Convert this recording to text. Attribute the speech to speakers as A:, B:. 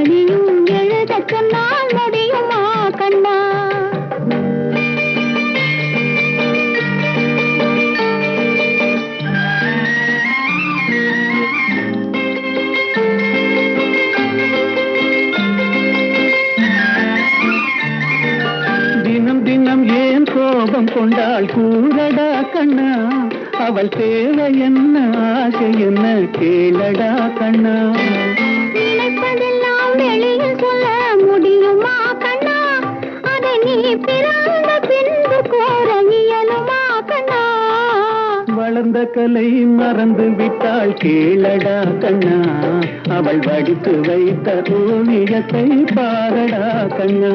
A: நீயும் எழுத சொன்னால் முடியுமா கண்ணா?
B: தினம் தினம் ஏன் கோபம் கொண்டாள் கூறடா கண்ணா? அவள் தேவை என்ன ஆசை என்ன கேளடா கண்ணா?
A: நினைப்பதெல்லாம் வெளியில் சொல்ல முடியுமா கண்ணா? அதை நீ பிறந்த பின்பு கோர இயலுமா கண்ணா?
B: வளர்ந்த கலை மறந்து விட்டாள் கேளடா கண்ணா? அவள் வடித்து வைத்த ஓவியத்தை பாரடா கண்ணா?